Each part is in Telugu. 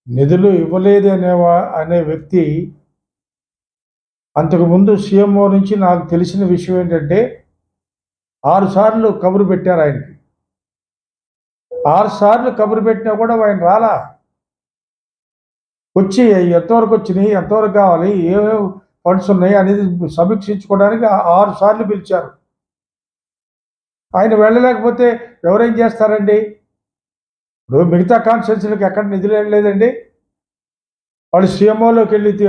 నిధులు ఇవ్వలేదు అనే వ్యక్తి అంతకుముందు సీఎంఓ నుంచి నాకు తెలిసిన విషయం ఏంటంటే 6 సార్లు కబురు పెట్టారు ఆయనకి. 6 సార్లు కబురు పెట్టినా కూడా ఆయన రాలా. వచ్చి ఎంతవరకు వచ్చినాయి, ఎంతవరకు కావాలి, ఏమేమి ఫండ్స్ ఉన్నాయి అనేది సమీక్షించుకోవడానికి 6 సార్లు పిలిచారు. ఆయన వెళ్ళలేకపోతే ఎవరేం చేస్తారండి? ఇప్పుడు మిగతా కాన్స్టిట్యున్సీలకు ఎక్కడ నిధులు వెళ్ళలేదండి. వాళ్ళు సీఎంఓలోకి వెళ్ళి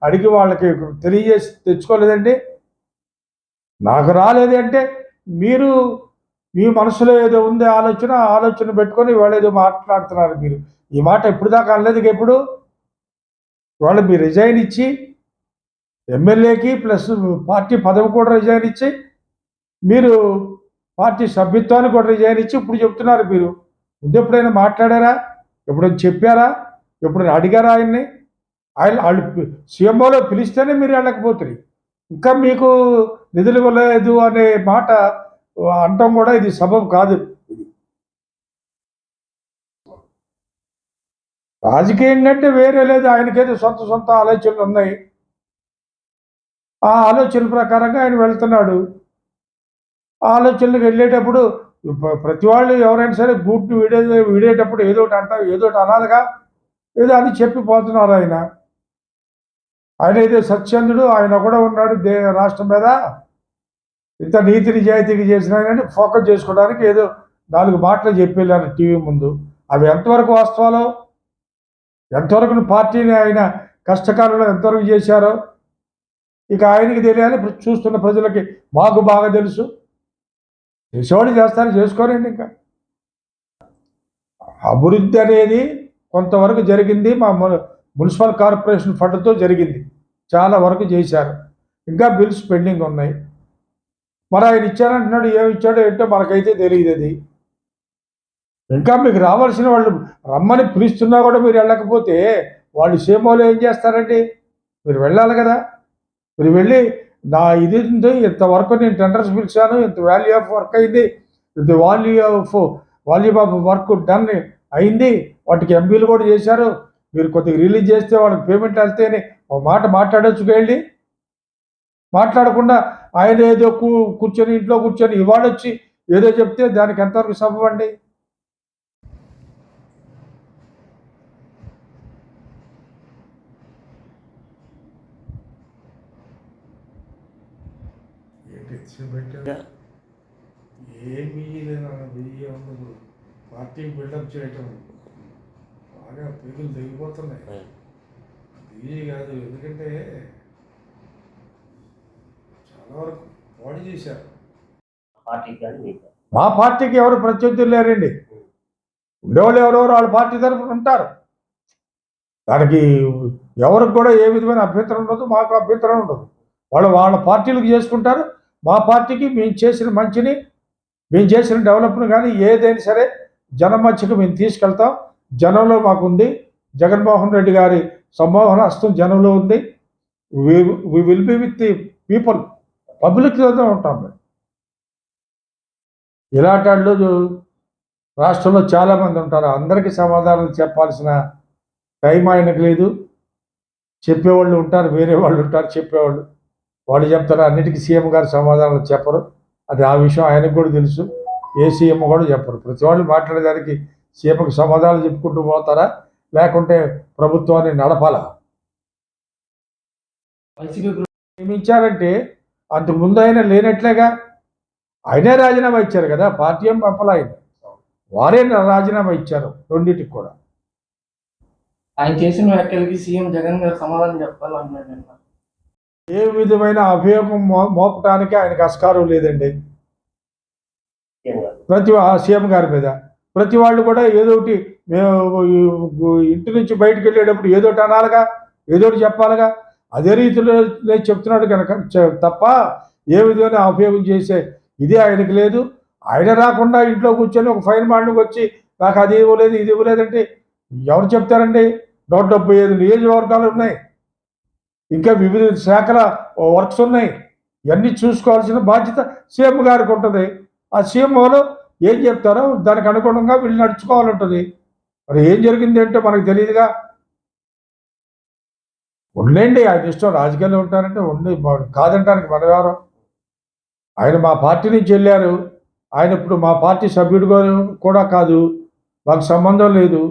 అడిగి వాళ్ళకి తెలియజేసి తెచ్చుకోలేదండి. నాకు రాలేదు అంటే మీరు మీ మనసులో ఏదో ఉంది ఆలోచన పెట్టుకొని వాళ్ళు ఏదో మాట్లాడుతున్నారు. మీరు ఈ మాట ఎప్పుడు దాకా అనలేదు. ఎప్పుడు వాళ్ళు మీరు రిజైన్ ఇచ్చి ఎమ్మెల్యేకి ప్లస్ పార్టీ పదవి కూడా రిజైన్ ఇచ్చి మీరు పార్టీ సభ్యత్వాన్ని కూడా రిజైన్ ఇచ్చి ఇప్పుడు చెప్తున్నారు. మీరు ముందు ఎప్పుడైనా మాట్లాడారా? ఎప్పుడైనా చెప్పారా? ఎప్పుడైనా అడిగారా ఆయన్ని? వాళ్ళు సీఎంఓలో పిలిస్తేనే మీరు వెళ్ళకపోతుంది. ఇంకా మీకు నిధులు ఇవ్వలేదు అనే మాట అనటం కూడా ఇది సబబు కాదు. రాజకీయం కంటే వేరే లేదు. ఆయనకేదో సొంత ఆలోచనలు ఉన్నాయి. ఆ ఆలోచన ప్రకారంగా ఆయన వెళ్తున్నాడు. ఆ ఆలోచనలకు వెళ్ళేటప్పుడు ప్రతి వాళ్ళు ఎవరైనా సరే గూట్ని వీడేటప్పుడు ఏదోటి అనాలిగా, ఏదో అని చెప్పి పోతున్నారు ఆయన. ఆయన అయితే సత్యందుడు, ఆయన కూడా ఉన్నాడు రాష్ట్రం మీద. ఇంత నీతి నిజాయితీగా చేసిన ఆయన ఫోకస్ చేసుకోవడానికి ఏదో 4 మాటలు చెప్పి వెళ్ళారు టీవీ ముందు. అవి ఎంతవరకు వాస్తవాలో, ఎంతవరకు పార్టీని ఆయన కష్టకాలంలో ఎంతవరకు చేశారో ఇక ఆయనకి తెలియాలి. చూస్తున్న ప్రజలకి మాకు బాగా తెలుసు. చేసేవాళ్ళు చేస్తారు, చేసుకోరండి. ఇంకా అభివృద్ధి అనేది కొంతవరకు జరిగింది. మా మున్సిపల్ కార్పొరేషన్ ఫండ్తో జరిగింది. చాలా వరకు చేశారు. ఇంకా బిల్స్ పెండింగ్ ఉన్నాయి. మరి ఆయన ఇచ్చారంటున్నాడు. ఏమి ఇచ్చాడో ఏంటో మనకైతే తెలియదు. అది ఇంకా మీకు రావాల్సిన వాళ్ళు రమ్మని పిలుస్తున్నా కూడా మీరు వెళ్ళకపోతే వాళ్ళు సీఎంఓలు ఏం చేస్తారండి? మీరు వెళ్ళాలి కదా. మీరు వెళ్ళి నా ఇది ఉంది, ఇంతవరకు నేను టెండర్స్ పిలిచాను, ఇంత వాల్యూ ఆఫ్ వర్క్ అయింది, ఇంత వాల్యూ ఆఫ్ వర్క్ డన్ అయింది, వాటికి ఎంపీలు కూడా చేశారు, మీరు కొద్దిగా రిలీజ్ చేస్తే వాళ్ళకి పేమెంట్ వెళ్తేనే ఒక మాట మాట్లాడొచ్చు. వెళ్ళి మాట్లాడకుండా ఆయన ఏదో కూర్చొని ఇంట్లో కూర్చొని ఇవాళొచ్చి ఏదో చెప్తే దానికి ఎంతవరకు సబబండి? ఏమీ లేదు. పార్టీకి బిల్డప్ చేయటం బాగా పీకులు తెగిపోతున్నాయి. ఇది కాదు, ఎందుకంటే చాలా వరకు పాడు చేశారు. మా పార్టీకి ఎవరు ప్రత్యర్థులు లేరండి. ఉండేవాళ్ళు ఎవరెవరు వాళ్ళ పార్టీ తరఫున ఉంటారు. దానికి ఎవరికి కూడా ఏ విధమైన అభ్యంతరం ఉండదు, మాకు అభ్యంతరం ఉండదు. వాళ్ళ పార్టీలకు చేసుకుంటారు. మా పార్టీకి మేము చేసిన మంచిని, మేము చేసిన డెవలప్ను కానీ ఏదైనా సరే జనం మధ్యకు మేము తీసుకెళ్తాం. జనంలో మాకుంది. జగన్మోహన్ రెడ్డి గారి సంమోహన హస్తం జనంలో ఉంది. We will be with the people, పబ్లిక్లోనే ఉంటాం మేము. ఇలాంటి వాళ్ళు రాష్ట్రంలో చాలామంది ఉంటారు. అందరికీ సమాధానం చెప్పాల్సిన టైం ఆయనకు లేదు. చెప్పేవాళ్ళు ఉంటారు, వేరే వాళ్ళు ఉంటారు చెప్పేవాళ్ళు. వాళ్ళు చెప్తారు, అన్నిటికీ సీఎం గారు సమాధానం చెప్పరు. అది ఆ విషయం ఆయనకు కూడా తెలుసు. ఏ సీఎం కూడా చెప్పరు. ప్రతి వాళ్ళు మాట్లాడేదానికి సీఎంకి సమాధానం చెప్పుకుంటూ పోతారా, లేకుంటే ప్రభుత్వాన్ని నడపాలా? నియమించారంటే అంతకుముందు ఆయన లేనట్లేగా. ఆయనే రాజీనామా ఇచ్చారు కదా, పార్టీ ఏం పంపలా. ఆయన వారే రాజీనామా ఇచ్చారు రెండింటికి కూడా. ఆయన చేసిన వ్యాఖ్యలకి సీఎం జగన్ గారు సమాధానం చెప్పాలన్నాడు. ఏ విధమైన అభియోగం మోపటానికి ఆయనకు ఆస్కారం లేదండి. ప్రతి సీఎం గారి మీద ప్రతి వాళ్ళు కూడా ఏదోటి, మేము ఇంటి నుంచి బయటకు వెళ్ళేటప్పుడు ఏదోటి అనాలిగా, ఏదోటి చెప్పాలిగా. అదే రీతిలో చెప్తున్నాడు కనుక తప్ప ఏ విధమైన అభియోగం చేసే ఇది ఆయనకు లేదు. ఆయన రాకుండా ఇంట్లో కూర్చొని ఒక ఫైన్ మాండ్కి వచ్చి నాకు అది ఇవ్వలేదు, ఇది ఇవ్వలేదంటే ఎవరు చెప్తారండి? 175 నియోజకవర్గాలు ఉన్నాయి. ఇంకా వివిధ శాఖల వర్క్స్ ఉన్నాయి. ఇవన్నీ చూసుకోవాల్సిన బాధ్యత సీఎం గారికి ఉంటుంది. ఆ సీఎంఓలో ఏం చెప్తారో దానికి అనుగుణంగా వీళ్ళు నడుచుకోవాలంటుంది. మరి ఏం జరిగింది ఏంటో మనకు తెలియదుగా. ఉండండి, ఆయన ఇష్టం, రాజకీయాల్లో ఉంటారంటే ఉండి, కాదంటానికి మనం ఎవరు. ఆయన మా పార్టీ నుంచి వెళ్ళారు, ఆయన ఇప్పుడు మా పార్టీ సభ్యుడు కూడా కాదు, మాకు సంబంధం లేదు.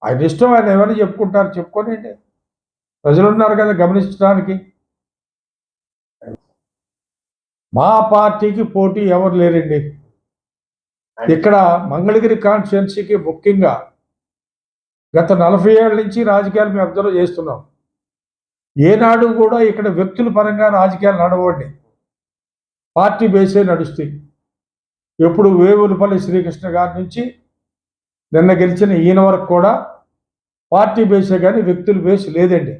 ఆయన ఇష్టం, ఆయన ఎవరైనా చెప్పుకుంటారు, చెప్పుకోనండి. ప్రజలు ఉన్నారు కదా గమనించడానికి. మా పార్టీకి పోటీ ఎవరు లేరండి. ఇక్కడ మంగళగిరి కాన్స్టిట్యున్సీకి ముఖ్యంగా గత 40 ఏళ్ళ నుంచి రాజకీయాలు మేము అబ్జర్వ్ చేస్తున్నాం. ఏనాడు కూడా ఇక్కడ వ్యక్తుల పరంగా రాజకీయాలు నడవండి, పార్టీ బేసే నడుస్తాయి. ఎప్పుడు వేవులపల్లి శ్రీకృష్ణ గారి నుంచి నిన్న గెలిచిన ఈయన వరకు కూడా పార్టీ బేసే కానీ వ్యక్తుల బేస్ లేదండి.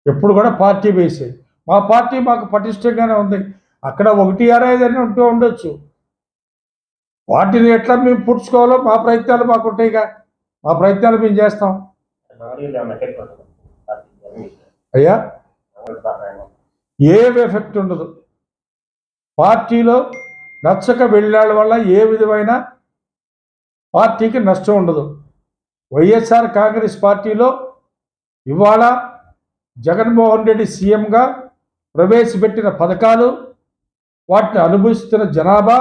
ఎప్పుడు కూడా పార్టీ బేసే. మా పార్టీ మాకు పటిష్టంగానే ఉంది. అక్కడ 1-6 ఉంటూ ఉండొచ్చు, వాటిని ఎట్లా మేము పుడుచుకోవాలో మా ప్రయత్నాలు మాకు ఉంటాయిగా, మా ప్రయత్నాలు మేము చేస్తాం. అయ్యా, ఏం ఎఫెక్ట్ ఉండదు. పార్టీలో నచ్చక వెళ్ళాళ్ళ వల్ల ఏ విధమైన పార్టీకి నష్టం ఉండదు. వైఎస్ఆర్ కాంగ్రెస్ పార్టీలో ఇవాళ జగన్మోహన్ రెడ్డి సీఎంగా ప్రవేశపెట్టిన పథకాలు, వాటిని అనుభవిస్తున్న జనాభా,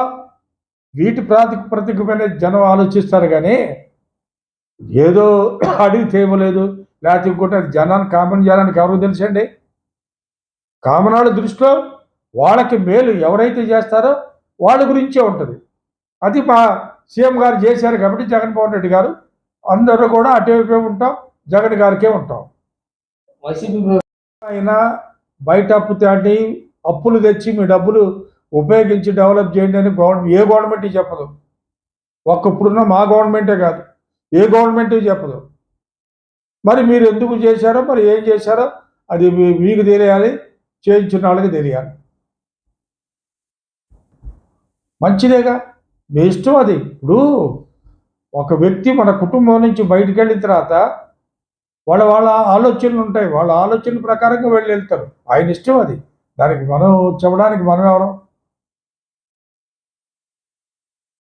వీటి ప్రాతిపదికమైన జనం ఆలోచిస్తారు. కానీ ఏదో అడిగి తేవలేదు లేకపోతే ఇంకోటి, అది జనాన్ని, కామన్ జనానికి ఎవరికి తెలుసండి. కామన్ వాళ్ళ దృష్టిలో వాళ్ళకి మేలు ఎవరైతే చేస్తారో వాళ్ళ గురించే ఉంటుంది. అది మా సీఎం గారు చేశారు కాబట్టి జగన్మోహన్ రెడ్డి గారు అందరూ కూడా అటువైపే ఉంటాం, జగన్ గారికే ఉంటాం. అయినా బయట అప్పు తాటి అప్పులు తెచ్చి మీ డబ్బులు ఉపయోగించి డెవలప్ చేయండి అని ఏ గవర్నమెంట్ చెప్పదు. ఇప్పుడున్న మా గవర్నమెంటే కాదు, ఏ గవర్నమెంట్ చెప్పదు. మరి మీరు ఎందుకు చేశారో, మరి ఏం చేశారో అది మీకు తెలియాలి, చేయించిన వాళ్ళకి తెలియాలి. మంచిదేగా, మీ ఇష్టం అది. ఇప్పుడు ఒక వ్యక్తి మన కుటుంబం నుంచి బయటికి వెళ్ళిన తర్వాత వాళ్ళ ఆలోచనలు ఉంటాయి, వాళ్ళ ఆలోచనల ప్రకారంగా వెళ్తారు. ఆయన ఇష్టం అది. దానికి మనం చెప్పడానికి మనం ఎవరం.